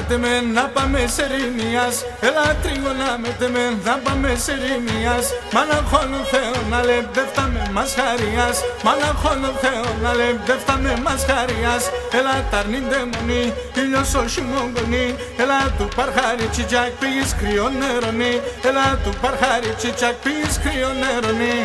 τεμέ, να πάμε σε ρημιάς. Έλα τρίγωνα με τεμέ, να πάμε σε ρημιάς. Μ' αναχώνω Θεό να λέει δεν φτάμε μας χαριάς. Μ' αναχώνω Θεό να λέει δεν φτάμε μας χαριάς. Έλα ταρνήν δαιμονή, ήλιος όχι μογγονή. Έλα του παρχάρι τσιτσάκ πήγες κρύο νερονή. Έλα του παρχάρι τσιτσάκ πήγες κρύο νερονή.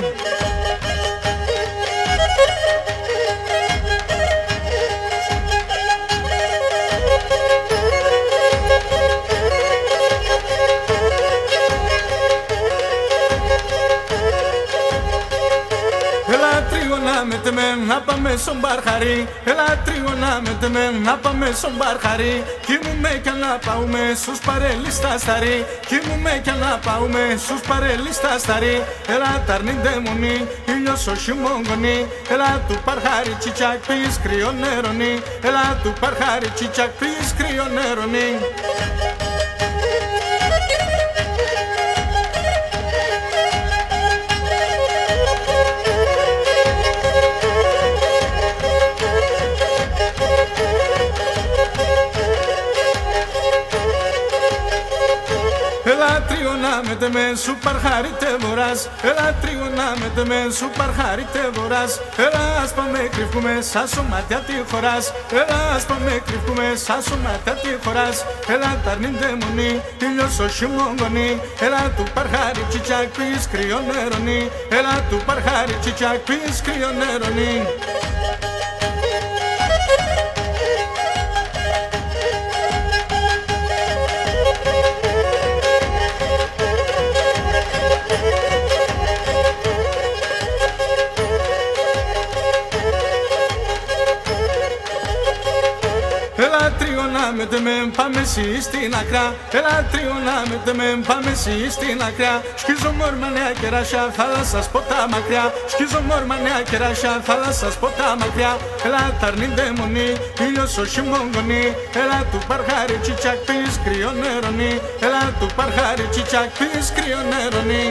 Με τεμέ, να πάμε στον Παρχαρί. Έλα τρίγωνα με τεμέ, να πάμε στον Παρχαρί. Κοίμουμε κι να πάουμε στους παρέλις στα σταρί. Κοίμουμε κι να πάουμε στους παρέλις στα σταρί. Έλα ταρνήν δαιμονή, ήλιος όχι μογγονή. Έλα του Παρχάρι τσιτσάκ πήγες κρύο νερονή. Έλα του Παρχάρι τσιτσάκ πήγες κρύο νερονή. Έλα τρίγωνα με τεμέ, σου παρχάρι τε βοράς. Έλα τρίγωνα με τεμέ, σου παρχάρι τε βοράς. Έλα ας πάμε κρυφκούμε σαν σωμάτια τη χωράς. Έλα ας πάμε κρυφκούμε σαν σωμάτια τη χωράς. Έλα ταρνήν δαιμονή, ήλιος όχι μογγονή. Έλα του παρχάρι τσιτσάκ πήγες κρύο νερονή. Έλα του παρχάρι τσιτσάκ πήγες κρύο νερονή. Έλα τρίγωνα με τεμέ, πάμε εσύ στην ακρά. Έλα τρίγωνα με τεμέ, πάμε εσύ στην ακρά. Σκίζω μόρμα νέα κεράσια, θάλασσας ποτά μακριά. Σκίζω μόρμα νέα κεράσια, θάλασσας ποτά μακριά. Έλα ταρνήν δαιμονή, ήλιος όχι μογγονή. Έλα του Παρχάρι τσιτσάκ πήγες κρύο νερονή. Έλα του Παρχάρι τσιτσάκ πήγες κρύο νερονή.